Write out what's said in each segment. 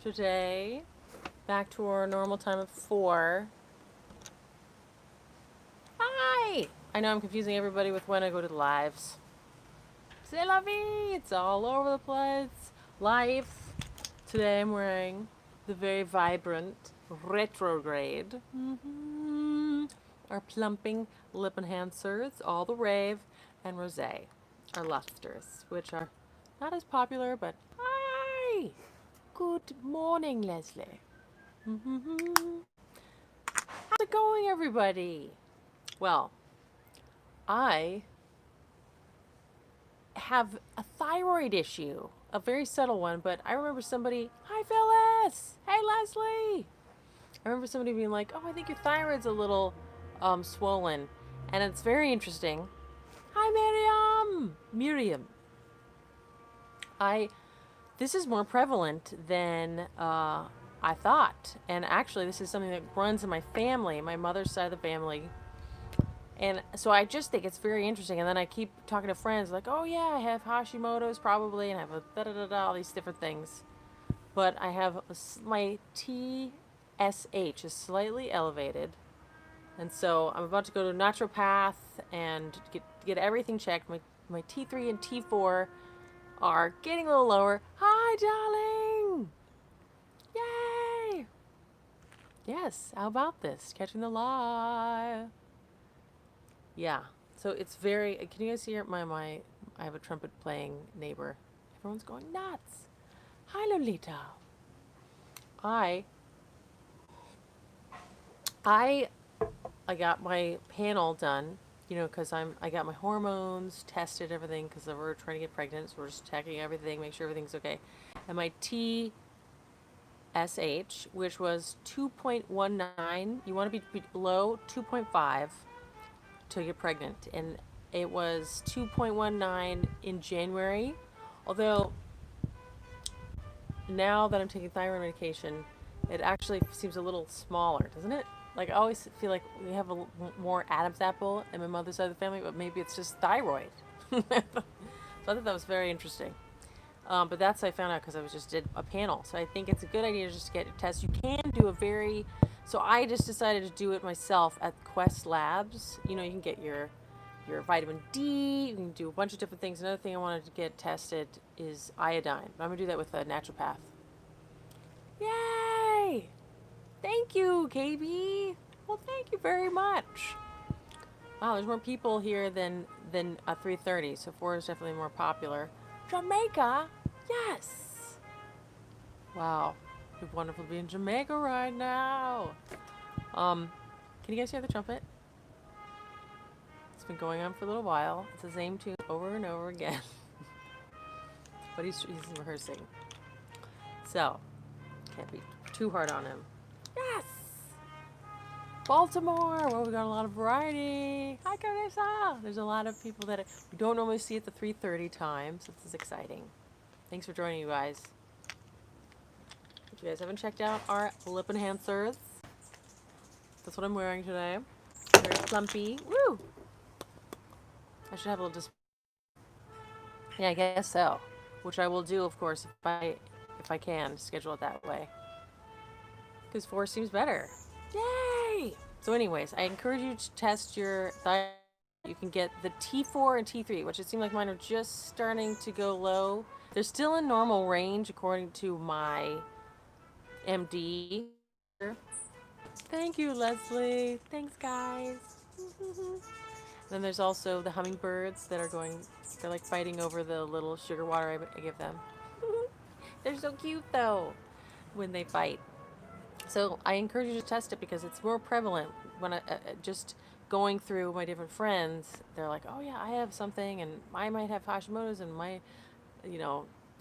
today. Back to our normal time of 4. Hi! I know I'm confusing everybody with when I go to the lives. C'est la vie! It's all over the place. Life. Today I'm wearing the very vibrant retrograde. Our plumping lip enhancers, all the rave, and rosé, our lustrous, which are not as popular, but hi! Good morning, Leslie. How's it going, everybody? Well, I have a thyroid issue, a very subtle one, but I remember somebody, hi Phyllis, hey Leslie. I remember somebody being like, oh, I think your thyroid's a little swollen, and it's very interesting. Hi Miriam. This is more prevalent than I thought, and actually this is something that runs in my family, my mother's side of the family. And so I just think it's very interesting. And then I keep talking to friends like, oh yeah, I have Hashimoto's probably, and I have a da-da-da-da, all these different things. But I have my TSH is slightly elevated. And so I'm about to go to a naturopath and get everything checked. My T3 and T4 are getting a little lower. Hi, darling! Yay! Yes, how about this? Catching the live. Yeah, so it's very. Can you guys hear I have a trumpet playing neighbor. Everyone's going nuts. Hi, Lolita. I got my panel done, because I got my hormones tested, everything, because we're trying to get pregnant, so we're just checking everything, make sure everything's okay. And my TSH, which was 2.19, you want to be below 2.5 to get pregnant, and it was 2.19 in January. Although now that I'm taking thyroid medication, it actually seems a little smaller, doesn't it? Like, I always feel like we have more Adam's apple in my mother's side of the family, but maybe it's just thyroid. So I thought that was very interesting. But that's how I found out, because I just did a panel. So I think it's a good idea to just get a test. You can do so I just decided to do it myself at Quest Labs. You can get your vitamin D, you can do a bunch of different things. Another thing I wanted to get tested is iodine. I'm going to do that with a naturopath. Yay! Thank you, KB. Well, thank you very much. Wow, there's more people here than 3:30, so 4 is definitely more popular. Jamaica? Yes! Wow. It's wonderful to be in Jamaica right now. Can you guys hear the trumpet? It's been going on for a little while. It's the same tune over and over again. But he's rehearsing. So, can't be too hard on him. Yes! Baltimore, where we got a lot of variety. Hi, Carissa! There's a lot of people that we don't normally see at the 3:30 time, so this is exciting. Thanks for joining, you guys. If you guys haven't checked out our lip enhancers, that's what I'm wearing today. Very plumpy. Woo! I should have a little Yeah, I guess so. Which I will do, of course, if I can schedule it that way. Because 4 seems better. Yay! So anyways, I encourage you to test your thyroid. You can get the T4 and T3, which it seems like mine are just starting to go low. They're still in normal range according to my MD. Thank you, Leslie. Thanks, guys. Then there's also the hummingbirds that they're like fighting over the little sugar water I give them. They're so cute, though, when they fight. So I encourage you to test it, because it's more prevalent. When I just going through my different friends, they're like, oh yeah, I have something, and I might have Hashimoto's, and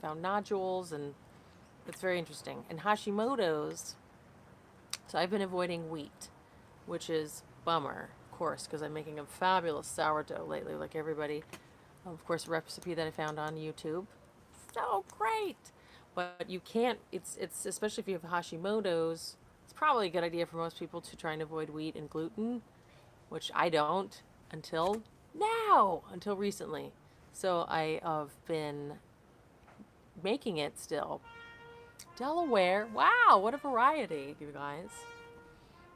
found nodules, and it's very interesting. And Hashimoto's, so I've been avoiding wheat, which is bummer, of course, because I'm making a fabulous sourdough lately, like everybody. Of course, a recipe that I found on YouTube. So great! But you can't, it's especially if you have Hashimoto's, it's probably a good idea for most people to try and avoid wheat and gluten, which I don't until recently. So I have been making it still Delaware. Wow, what a variety, you guys.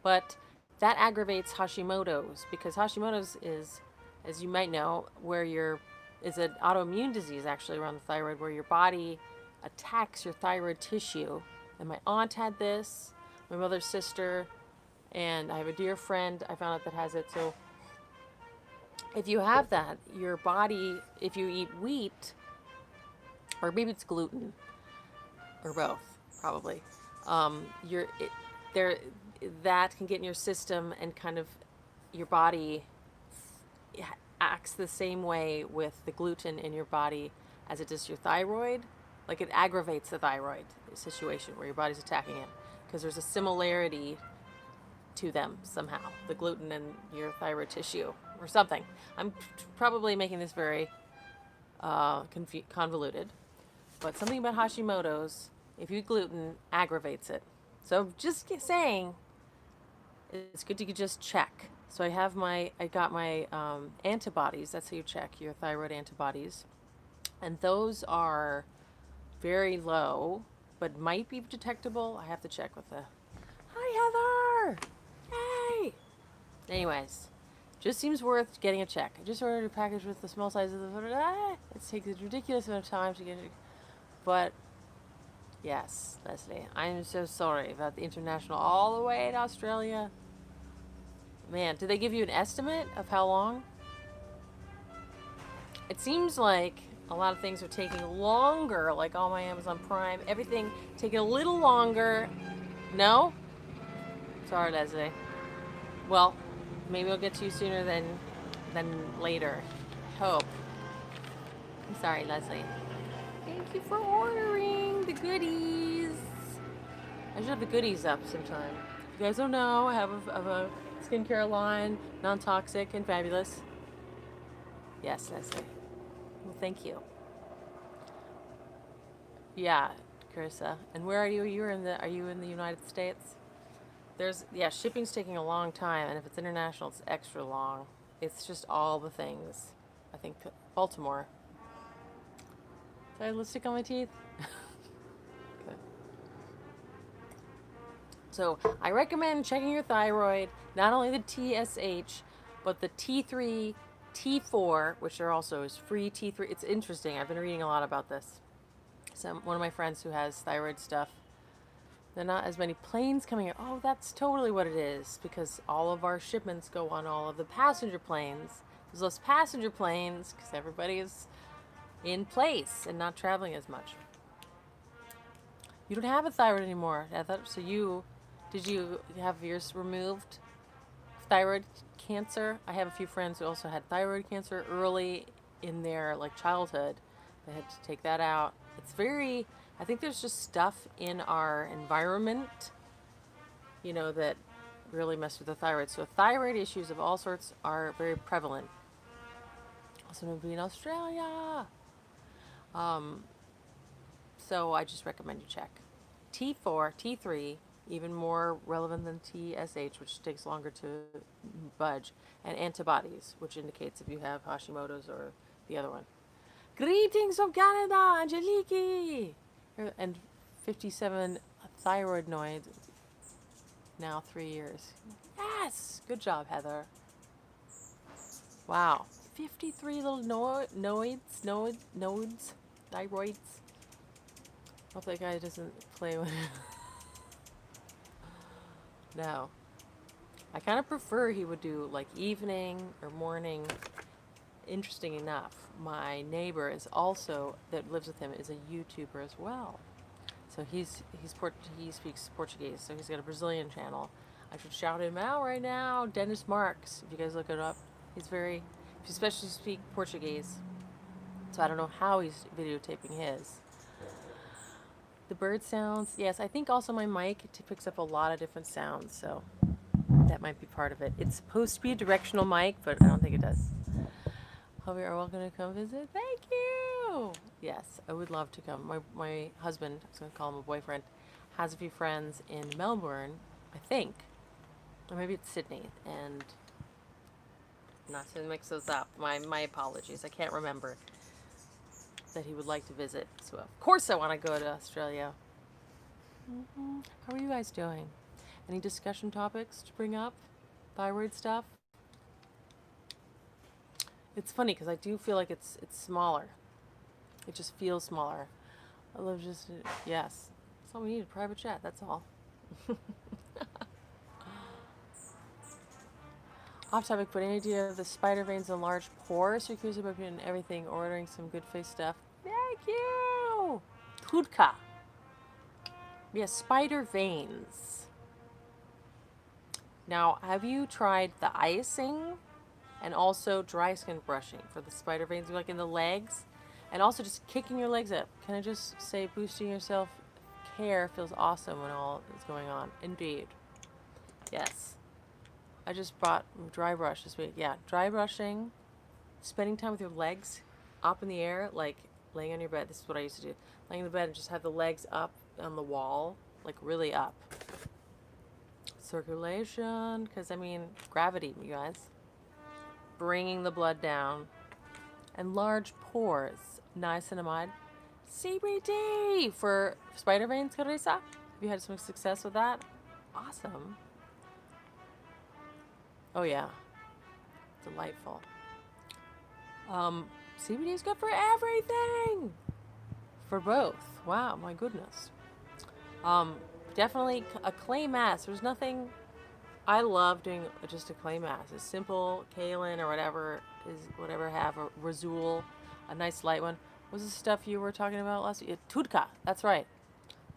But that aggravates Hashimoto's because Hashimoto's is, as you might know, is an autoimmune disease actually around the thyroid where your body attacks your thyroid tissue. And my aunt had this, my mother's sister, and I have a dear friend I found out that has it. So if you have that, your body, if you eat wheat, or maybe it's gluten, or both, probably, there that can get in your system and kind of your body acts the same way with the gluten in your body as it does your thyroid. Like it aggravates the thyroid situation where your body's attacking it because there's a similarity to them somehow, the gluten and your thyroid tissue or something. I'm probably making this very convoluted, but something about Hashimoto's, if you eat gluten, aggravates it. So just saying, it's good to just check. So I got my antibodies. That's how you check your thyroid antibodies. And those are very low, but might be detectable. I have to check with the, hi Heather! Hey! Anyways, just seems worth getting a check. I just ordered a package with the small size of the, it takes a ridiculous amount of time to get it. But yes, Leslie, I'm so sorry about the international all the way to Australia. Man, did they give you an estimate of how long? It seems like a lot of things are taking longer, like all my Amazon Prime, everything taking a little longer. No? Sorry, Leslie. Well, maybe I'll get to you sooner than later. Hope. I'm sorry, Leslie. Thank you for ordering the goodies. I should have the goodies up sometime. If you guys don't know, I have a skincare line, non-toxic and fabulous. Yes, Leslie. Well, thank you. Yeah, Carissa. And where are you? Are you in the United States? Shipping's taking a long time, and if it's international, it's extra long. It's just all the things. I think Baltimore. Do I have lipstick on my teeth? Okay. So I recommend checking your thyroid, not only the TSH, but the T3, T4, which are also is free T3. It's interesting. I've been reading a lot about this. So one of my friends who has thyroid stuff, there are not as many planes coming in. Oh, that's totally what it is, because all of our shipments go on all of the passenger planes. There's less passenger planes because everybody is in place and not traveling as much. You don't have a thyroid anymore. Did you have yours removed? Thyroid cancer? I have a few friends who also had thyroid cancer early in their childhood. They had to take that out. I think there's just stuff in our environment, that really mess with the thyroid. So thyroid issues of all sorts are very prevalent. Also maybe in Australia. So I just recommend you check. T4, T3, even more relevant than TSH, which takes longer to budge, and antibodies, which indicates if you have Hashimoto's or the other one. Greetings from Canada, Angeliki! And 57 thyroid noids, now 3 years. Yes! Good job, Heather. Wow. 53 little nodes, thyroids. Hope that guy doesn't play with it. No. I kind of prefer he would do evening or morning. Interesting enough, my neighbor that lives with him is a YouTuber as well. So he speaks Portuguese, so he's got a Brazilian channel. I should shout him out right now. Dennis Marks, if you guys look it up. He especially speaks Portuguese. So I don't know how he's videotaping his. The bird sounds, yes, I think also my mic picks up a lot of different sounds, so that might be part of it. It's supposed to be a directional mic, but I don't think it does. Hope you are welcome to come visit. Thank you. Yes, I would love to come. My husband, I was going to call him a boyfriend, has a few friends in Melbourne, I think, or maybe it's Sydney, and not to mix those up. My apologies. I can't remember. That he would like to visit. So of course I want to go to Australia. How are you guys doing? Any discussion topics to bring up? Thyroid stuff? It's funny because I do feel like it's smaller. It just feels smaller. I love just, yes. That's all we need, a private chat, that's all. Off topic, but any idea of the spider veins and large pores? So curious about and everything, ordering some good face stuff. Thank you! Tudka. Yeah, spider veins. Now, have you tried the icing and also dry skin brushing for the spider veins, like in the legs? And also just kicking your legs up. Can I just say boosting yourself care feels awesome when all is going on. Indeed. Yes. I just bought dry brush this week. Yeah, dry brushing, spending time with your legs up in the air, like laying on your bed. This is what I used to do. Laying in the bed and just have the legs up on the wall, like really up. Circulation, because I mean, gravity, you guys. Bringing the blood down. And large pores, niacinamide. CBD for spider veins, Carissa. Have you had some success with that? Awesome. Oh yeah, delightful. CBD is good for everything. For both. Wow, my goodness. Definitely a clay mask. There's nothing. I love doing just a clay mask. A simple kaolin or whatever is whatever have a Razul, a nice light one. What was the stuff you were talking about last week? Tudka. That's right.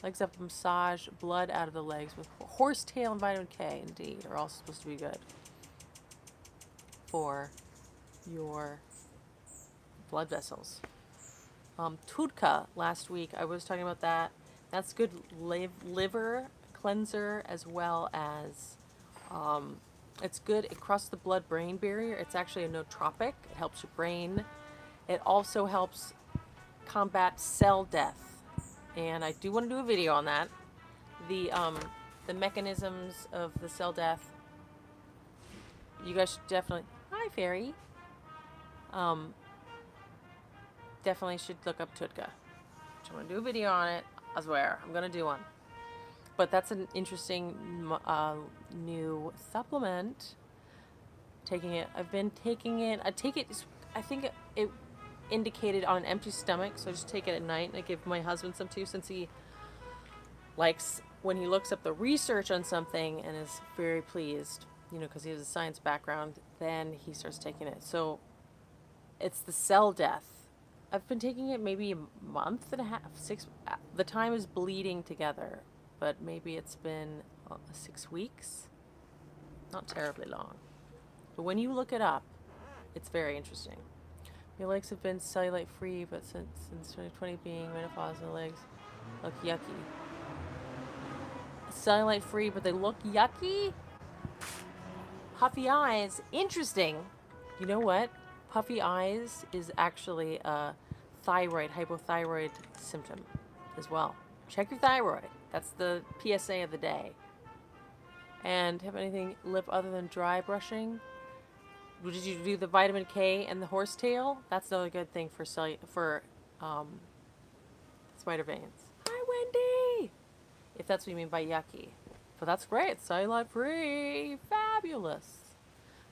Legs up, massage blood out of the legs with horsetail and vitamin K. Indeed, are all supposed to be good for your blood vessels. Tudka last week, I was talking about that. That's good liver cleanser as well as it's good. It crosses the blood-brain barrier. It's actually a nootropic. It helps your brain. It also helps combat cell death. And I do want to do a video on that. The mechanisms of the cell death. You guys should definitely. Hi, Fairy. Definitely should look up Tudka. I'm going to do a video on it. I swear, I'm going to do one. But that's an interesting new supplement. Taking it. I've been taking it. I think it indicated on an empty stomach, so I just take it at night. And I give my husband some too, since he likes when he looks up the research on something and is very pleased, you know, because he has a science background. Then he starts taking it. So it's the cell death. I've been taking it maybe a month and a half, 6. The time is bleeding together, but maybe it's been 6 weeks. Not terribly long. But when you look it up, it's very interesting. My legs have been cellulite free, but since 2020 being menopause, my legs look yucky. Cellulite free, but they look yucky? Puffy eyes. Interesting. You know what? Puffy eyes is actually a hypothyroid symptom as well. Check your thyroid. That's the PSA of the day. And have anything lip other than dry brushing? Did you do the vitamin K and the horsetail? That's another good thing for spider veins. Hi, Wendy! If that's what you mean by yucky. But that's great. Cellulite free. Fabulous.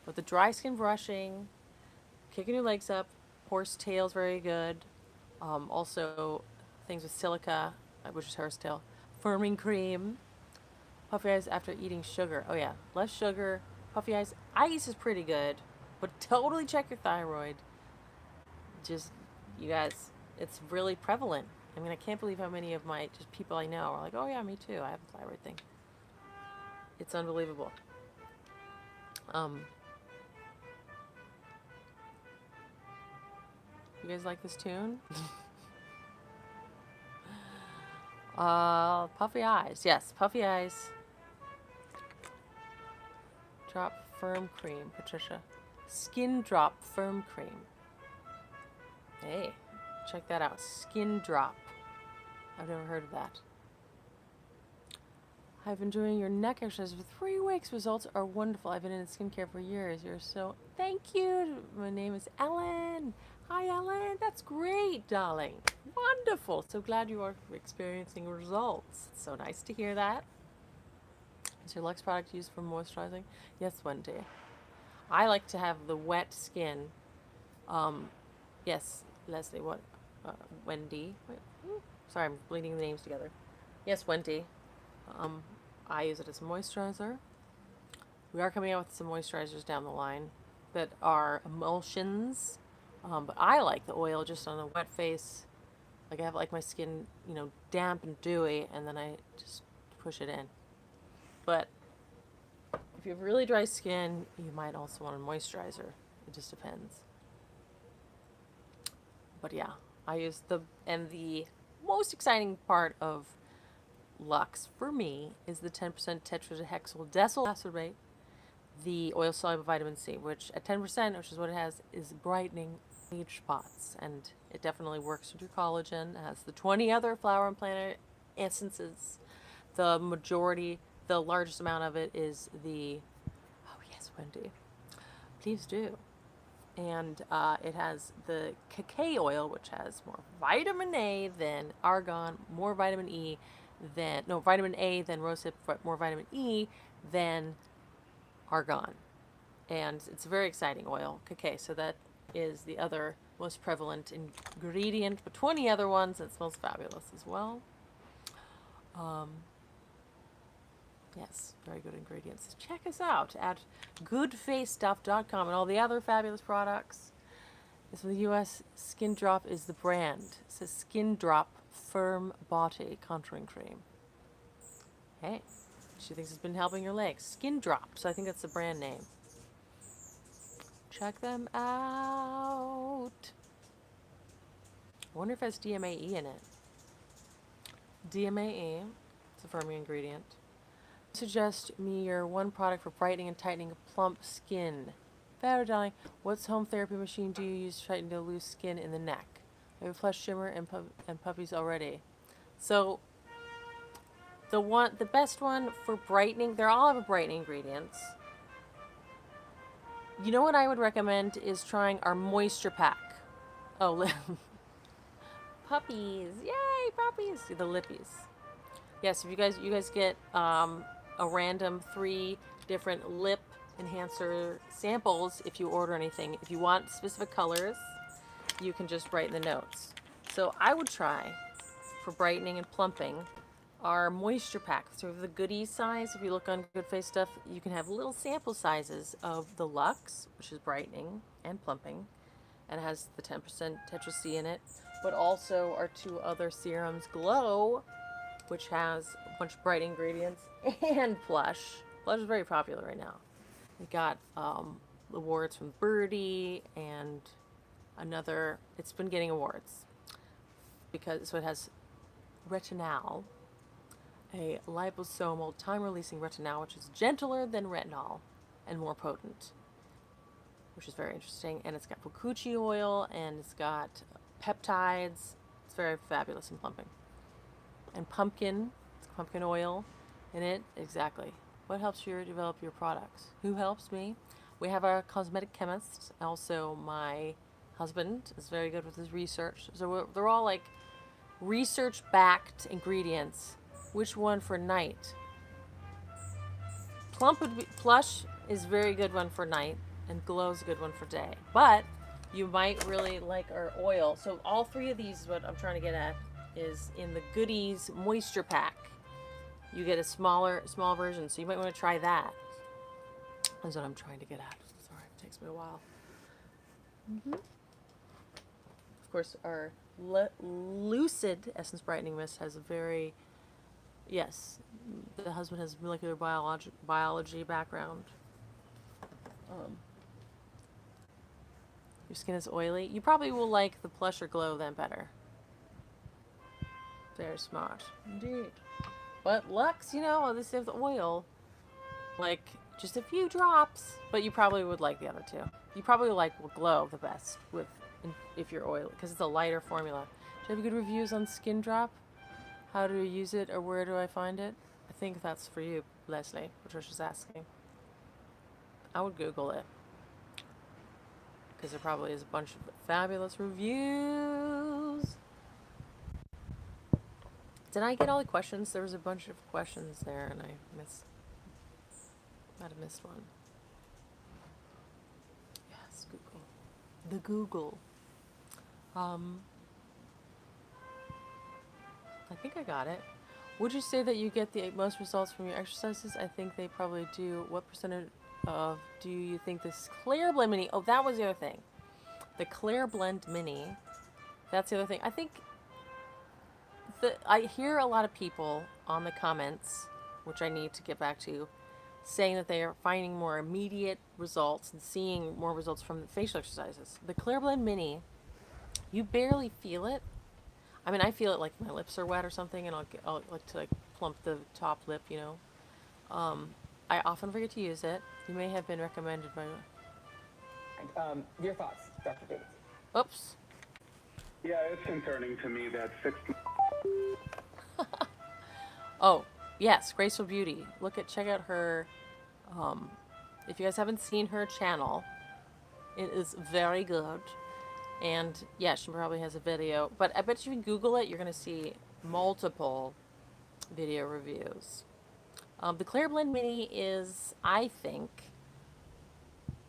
But the dry skin brushing, kicking your legs up, horsetail's very good. Also, things with silica, which is horsetail. Firming cream. Puffy eyes after eating sugar. Oh yeah, less sugar. Puffy eyes. Ice is pretty good, but totally check your thyroid. Just, you guys, it's really prevalent. I mean, I can't believe how many of my just people I know are like, oh yeah, me too. I have a thyroid thing. It's unbelievable. You guys like this tune? Puffy eyes. Yes, puffy eyes. Drop firm cream, Patricia. Skin drop firm cream. Hey, check that out. Skin drop. I've never heard of that. I've been doing your neck exercise for 3 weeks. Results are wonderful. I've been in skincare for years. You're so... Thank you. My name is Ellen. Hi, Ellen. That's great, darling. Wonderful. So glad you are experiencing results. It's so nice to hear that. Is your Lux product used for moisturizing? Yes, Wendy. I like to have the wet skin. Yes, Leslie, what? Wendy. Wait, sorry, I'm bleeding the names together. Yes, Wendy. Um, I use it as a moisturizer. We are coming out with some moisturizers down the line that are emulsions. But I like the oil just on a wet face. Like I have like my skin, damp and dewy, and then I just push it in. But if you have really dry skin, you might also want a moisturizer. It just depends. But yeah, I use the most exciting part of Lux for me is the 10% tetrahexyl desyl the oil soluble vitamin C, which at 10%, which is what it has, is brightening age spots, and it definitely works with your collagen. It has the 20 other flower and plant essences. The largest amount of it is oh yes, Wendy, please do. And it has the cacao oil, which has more vitamin A than argan, more vitamin vitamin A than rosehip, more vitamin E than argan. And it's a very exciting oil, cacao. So that is the other most prevalent ingredient, but 20 other ones. It smells fabulous as well. Yes, very good ingredients. Check us out at goodfacestuff.com and all the other fabulous products. This from the US. Skin Drop is the brand. It says Skin Drop Firm Body Contouring Cream. Hey, she thinks it's been helping her legs. Skin Drop, so I think that's the brand name. Check them out. I wonder if it has DMAE in it. DMAE, it's a firming ingredient. Suggest me your one product for brightening and tightening of plump skin. Fair darling, what home therapy machine do you use to tighten the loose skin in the neck? I have a flesh shimmer and puppies already. So the best one for brightening, they're all have brightening ingredients. You know what I would recommend is trying our moisture pack. Oh, puppies! Yay, puppies! The lippies. Yes, if you guys get a random 3 different lip enhancer samples if you order anything. If you want specific colors, you can just write in the notes. So I would try for brightening and plumping our moisture pack. So the goodie size, if you look on Good Face Stuff, you can have little sample sizes of the Lux, which is brightening and plumping, and it has the 10% Tetra C in it, but also our 2 other serums, Glow, which has a bunch of bright ingredients, and Plush. Plush is very popular right now. We got awards from Birdie and another. It's been getting awards because it has retinol, a liposomal time-releasing retinol, which is gentler than retinol and more potent, which is very interesting. And it's got Fukuchi oil and it's got peptides. It's very fabulous and plumping. And pumpkin oil in it. Exactly. What helps you develop your products? Who helps me? We have our cosmetic chemist. Also, my husband is very good with his research. So they're all like research-backed ingredients. Which one for night? Plush is very good one for night, and Glow's a good one for day. But you might really like our oil. So all 3 of these, what I'm trying to get at, is in the Goodies Moisture Pack. You get a small version, so you might want to try that. That's what I'm trying to get at. Sorry, it takes me a while. Of course, our Lucid Essence Brightening Mist has a very, yes, the husband has molecular biology background. Your skin is oily. You probably will like the Plush or Glow then better. Very smart. Indeed. But Lux, this is the oil. Like, just a few drops. But you probably would like the other 2. You probably like Glow the best if you're oily, because it's a lighter formula. Do you have good reviews on Skin Drop? How do you use it, or where do I find it? I think that's for you, Leslie. Patricia's asking. I would Google it. because there probably is a bunch of fabulous reviews. Did I get all the questions? There was a bunch of questions there, and I might have missed one. Yes, Google. The Google. I think I got it. Would you say that you get the most results from your exercises? I think they probably do. What percentage of do you think this Clear Blend Mini? Oh, that was the other thing. The Clear Blend Mini. That's the other thing. I think I hear a lot of people on the comments, which I need to get back to, saying that they are finding more immediate results and seeing more results from the facial exercises. The Clear Blend Mini, you barely feel it. I mean, I feel it like my lips are wet or something, and I'll like to like plump the top lip, you know. I often forget to use it. You may have been recommended by. Your thoughts, Dr. Davis. Oops. Yeah, it's concerning to me that 6. Oh, yes, Graceful Beauty. Check out her. If you guys haven't seen her channel, it is very good. And yeah, she probably has a video, but I bet you can Google it, you're going to see multiple video reviews. The Clear Blend Mini is, I think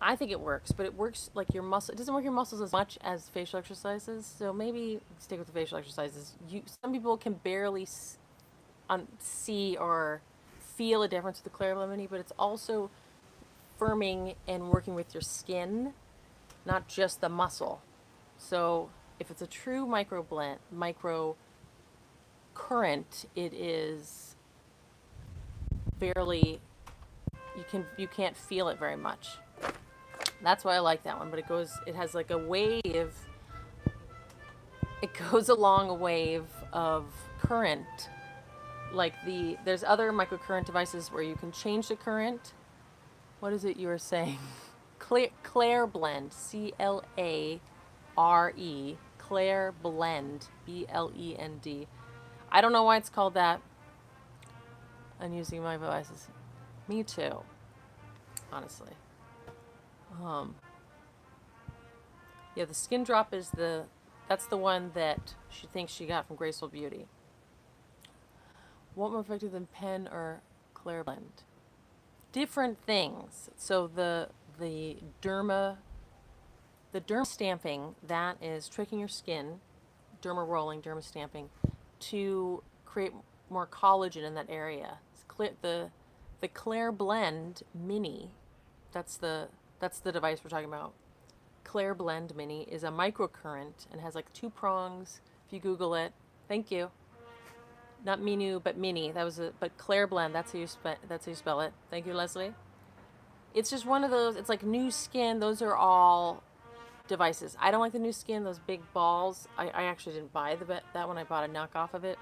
it works, but it works like your muscle. It doesn't work your muscles as much as facial exercises, so maybe stick with the facial exercises. Some people can barely see or feel a difference with the Clear Blend Mini, but it's also firming and working with your skin, not just the muscle. So if it's a true micro current, it is barely, you can't feel it very much. That's why I like that one, but it has like a wave, it goes along a wave of current. Like there's other microcurrent devices where you can change the current. What is it you were saying? Claire Blend, CLARE, Claire Blend, BLEND. I don't know why it's called that. I'm using my devices. Me too, honestly. Yeah, the Skin Drop is that's the one that she thinks she got from Graceful Beauty. What more effective than Pen or Claire Blend? Different things. So the derma stamping, that is tricking your skin, derma rolling, derma stamping, to create more collagen in that area. The Claire Blend Mini, that's the device we're talking about. Claire Blend Mini is a microcurrent and has like 2 prongs. If you Google it, thank you. Not Minu, but Mini. But Claire Blend. That's how you spell it. Thank you, Leslie. It's just one of those. It's like New Skin. Those are all devices. I don't like the New Skin. Those big balls. I actually didn't buy that one. I bought a knockoff of it.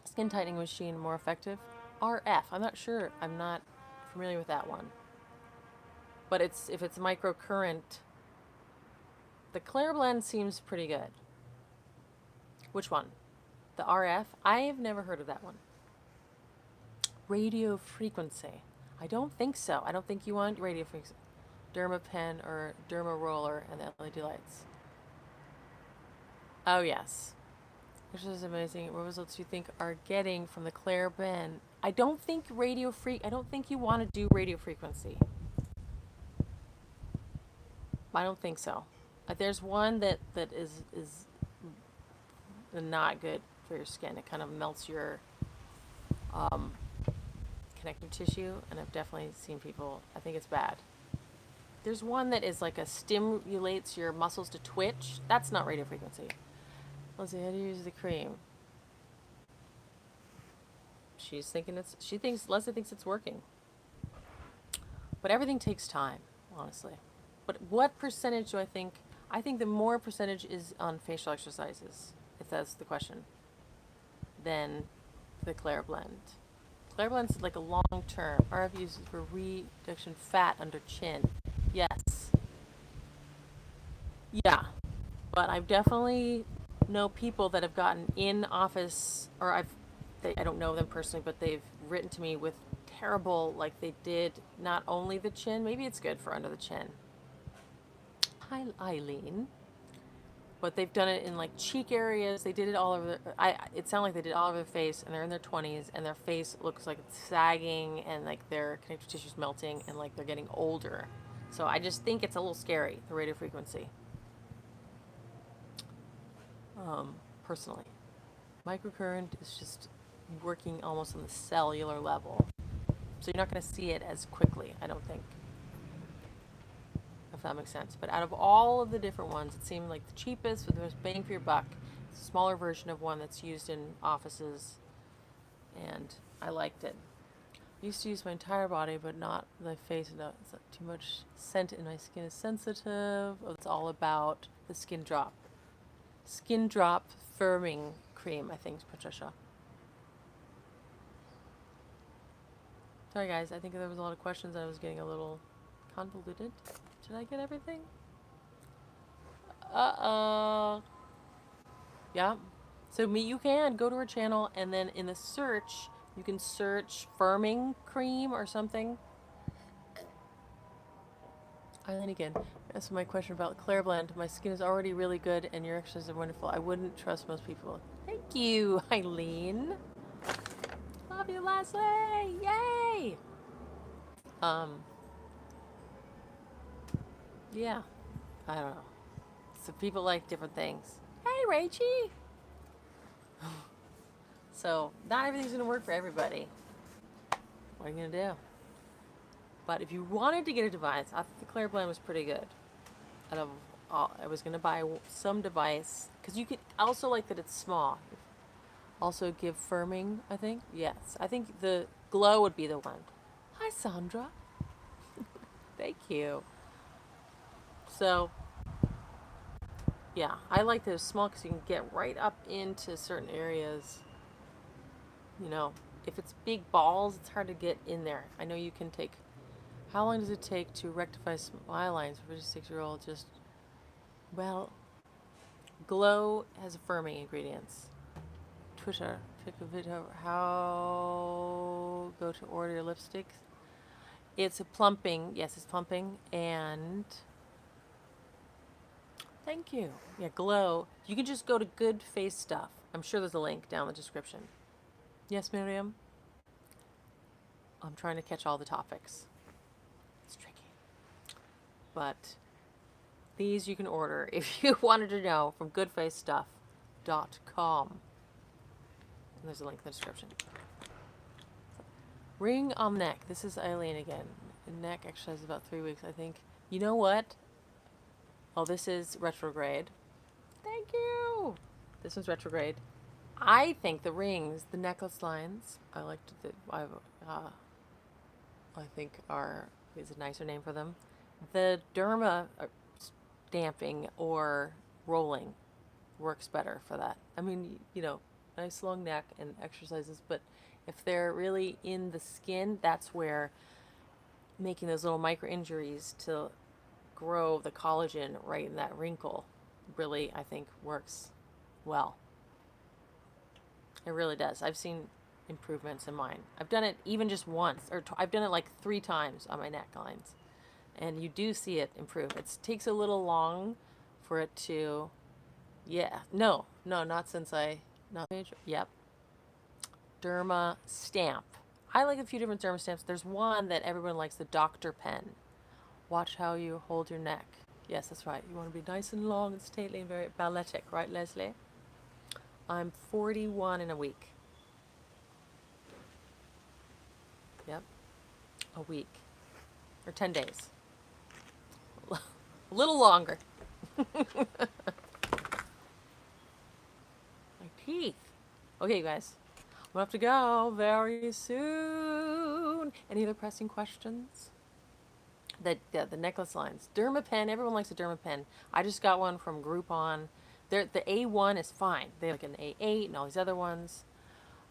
Skin tightening machine, more effective. RF. I'm not sure. I'm not familiar with that one. But if it's microcurrent, the Claire Blend seems pretty good. Which one? The RF? I have never heard of that one. Radio frequency. I don't think so. I don't think you want radio frequency. Derma pen or derma roller and the LED lights. Oh yes. Which is amazing. What results do you think are getting from the Claire Blend? I don't think I don't think you want to do radio frequency. I don't think so. There's one that is not good for your skin. It kind of melts your connective tissue, and I've definitely seen people, I think it's bad. There's one that is like stimulates your muscles to twitch. That's not radio frequency. Let's see, how do you use the cream? Leslie thinks it's working. But everything takes time, honestly. But what percentage do I think? I think the more percentage is on facial exercises, if that's the question, than the Claire Blend. Claire Blend's like a long term. RF uses for reduction fat under chin. Yes. Yeah. But I've definitely know people that have gotten in office, or I don't know them personally, but they've written to me with terrible, like they did not only the chin, maybe it's good for under the chin. Eileen. But they've done it in like cheek areas. They did it all over. It sounded like they did it all over their face, and they're in their 20s, and their face looks like it's sagging, and like their connective tissue's melting, and like they're getting older. So I just think it's a little scary, the radio frequency. Personally, microcurrent is just working almost on the cellular level, so you're not going to see it as quickly, I don't think. If that makes sense. But out of all of the different ones, it seemed like the cheapest with the most bang for your buck. It's a smaller version of one that's used in offices, and I liked it. I used to use my entire body, but not my face. No, it's not too much scent, and my skin is sensitive. It's all about the Skin Drop. Skin Drop firming cream, I think, Patricia. Sorry guys, I think there was a lot of questions and I was getting a little convoluted. Did I get everything? Uh-oh. Yeah. So you can go to her channel, and then in the search, you can search firming cream or something. Eileen again. That's my question about Claire Blend. My skin is already really good, and your extras are wonderful. I wouldn't trust most people. Thank you, Eileen. Love you, Leslie. Yay. Yeah. I don't know. So people like different things. Hey, Rachie. So not everything's gonna work for everybody. What are you gonna do? But if you wanted to get a device, I think the Claire Blend was pretty good. Out of all, I was gonna buy some device because you could also like that it's small. Also give firming, I think. Yes, I think the Glow would be the one. Hi, Sandra. Thank you. So, yeah, I like those small because you can get right up into certain areas. You know, if it's big balls, it's hard to get in there. I know you can take. How long does it take to rectify smile lines for a 56-year-old? Just, well, Glow has firming ingredients. Twitter, pick a video. How go to order your lipsticks? It's a plumping. Yes, it's plumping. And thank you. Yeah, Glow. You can just go to Good Face Stuff. I'm sure there's a link down in the description. Yes, Miriam? I'm trying to catch all the topics. It's tricky. But these you can order if you wanted to know from goodfacestuff.com. And there's a link in the description. Ring on neck. This is Eileen again. Neck exercise about 3 weeks, I think. You know what? Oh, this is retrograde. Thank you. This one's retrograde. I think the rings, the necklace lines, I think is a nicer name for them. The derma stamping or rolling works better for that. I mean, you know, nice long neck and exercises, but if they're really in the skin, that's where making those little micro injuries to grow the collagen right in that wrinkle really, I think, works well. It really does. I've seen improvements in mine. I've done it even just once, or I've done it like 3 times on my neck lines, and you do see it improve. It takes a little long for it to, yeah, no, not since yep. Derma stamp. I like a few different derma stamps. There's one that everyone likes, the Dr. Pen. Watch how you hold your neck. Yes, that's right. You want to be nice and long and stately and very balletic, right, Leslie? I'm 41 in a week. Yep. A week. Or 10 days. A little longer. My teeth. Okay, you guys. I'm gonna have to go very soon. Any other pressing questions? The necklace lines. Dermapen. Everyone likes a Dermapen. I just got one from Groupon. The A1 is fine. They have like an A8 and all these other ones.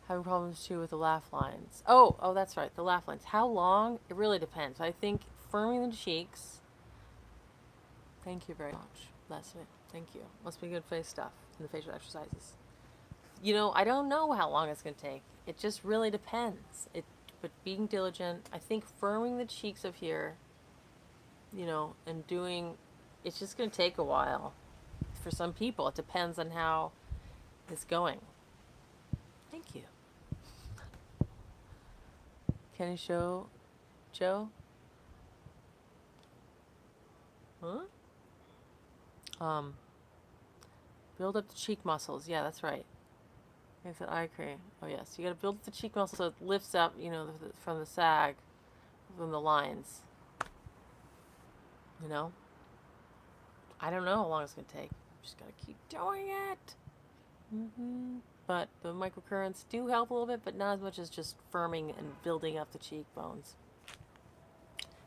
Having problems too with the laugh lines. Oh, that's right. The laugh lines. How long? It really depends. I think firming the cheeks. Thank you very much, Leslie. Thank you. Must be good face stuff in the facial exercises. You know, I don't know how long it's going to take. It just really depends. But being diligent, I think firming the cheeks of here, you know, and doing it's just going to take a while. For some people, it depends on how it's going. Thank you. Can you show Joe? Huh? Build up the cheek muscles. Yeah, that's right. Makes it eye cream. Oh yes, you got to build up the cheek muscle so it lifts up, you know, from the sag, from the lines. You know. I don't know how long it's gonna take. Just gotta keep doing it. But the microcurrents do help a little bit, but not as much as just firming and building up the cheekbones.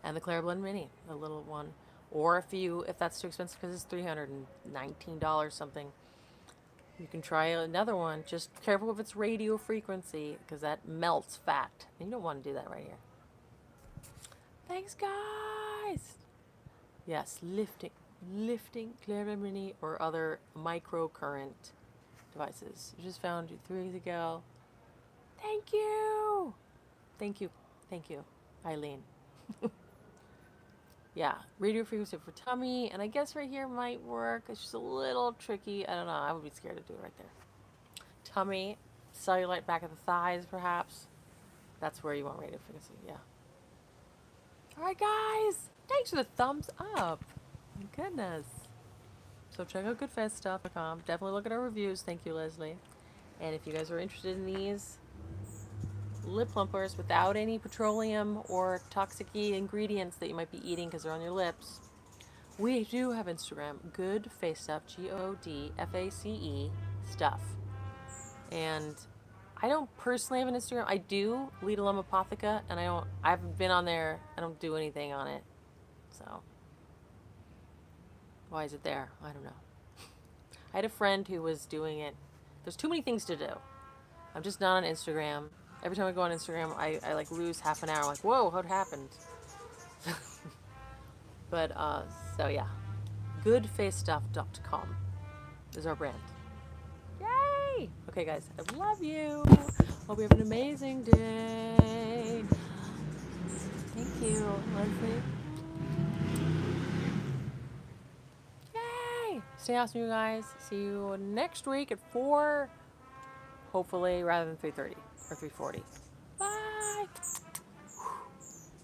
And the Clairblend Mini, the little one. Or if that's too expensive because it's $319 something, you can try another one. Just careful if it's radio frequency because that melts fat. And you don't want to do that right here. Thanks, guys. Yes, lifting Clairblend Mini or other microcurrent devices. You just found you 3 weeks ago. Thank you. Thank you, Eileen. Yeah, radio frequency for tummy, and I guess right here might work. It's just a little tricky. I don't know. I would be scared to do it right there. Tummy, cellulite back of the thighs, perhaps. That's where you want radio frequency. Yeah. All right, guys. Thanks for the thumbs up. My goodness. So check out goodfetstuff.com. Definitely look at our reviews. Thank you, Leslie. And if you guys are interested in these lip plumpers without any petroleum or toxic-y ingredients that you might be eating because they're on your lips, we do have Instagram, Good Face Stuff, GODFACE stuff. And I don't personally have an Instagram. I do, Lidlum Apotheca, and I haven't been on there. I don't do anything on it. So why is it there? I don't know. I had a friend who was doing it. There's too many things to do. I'm just not on Instagram. Every time I go on Instagram, I like lose half an hour. I'm like, whoa, what happened? But, so yeah. Goodfacestuff.com is our brand. Yay! Okay, guys, I love you. Hope you have an amazing day. Thank you, Leslie. Yay! Stay awesome, you guys. See you next week at 4, hopefully, rather than 3:30 or 3:40.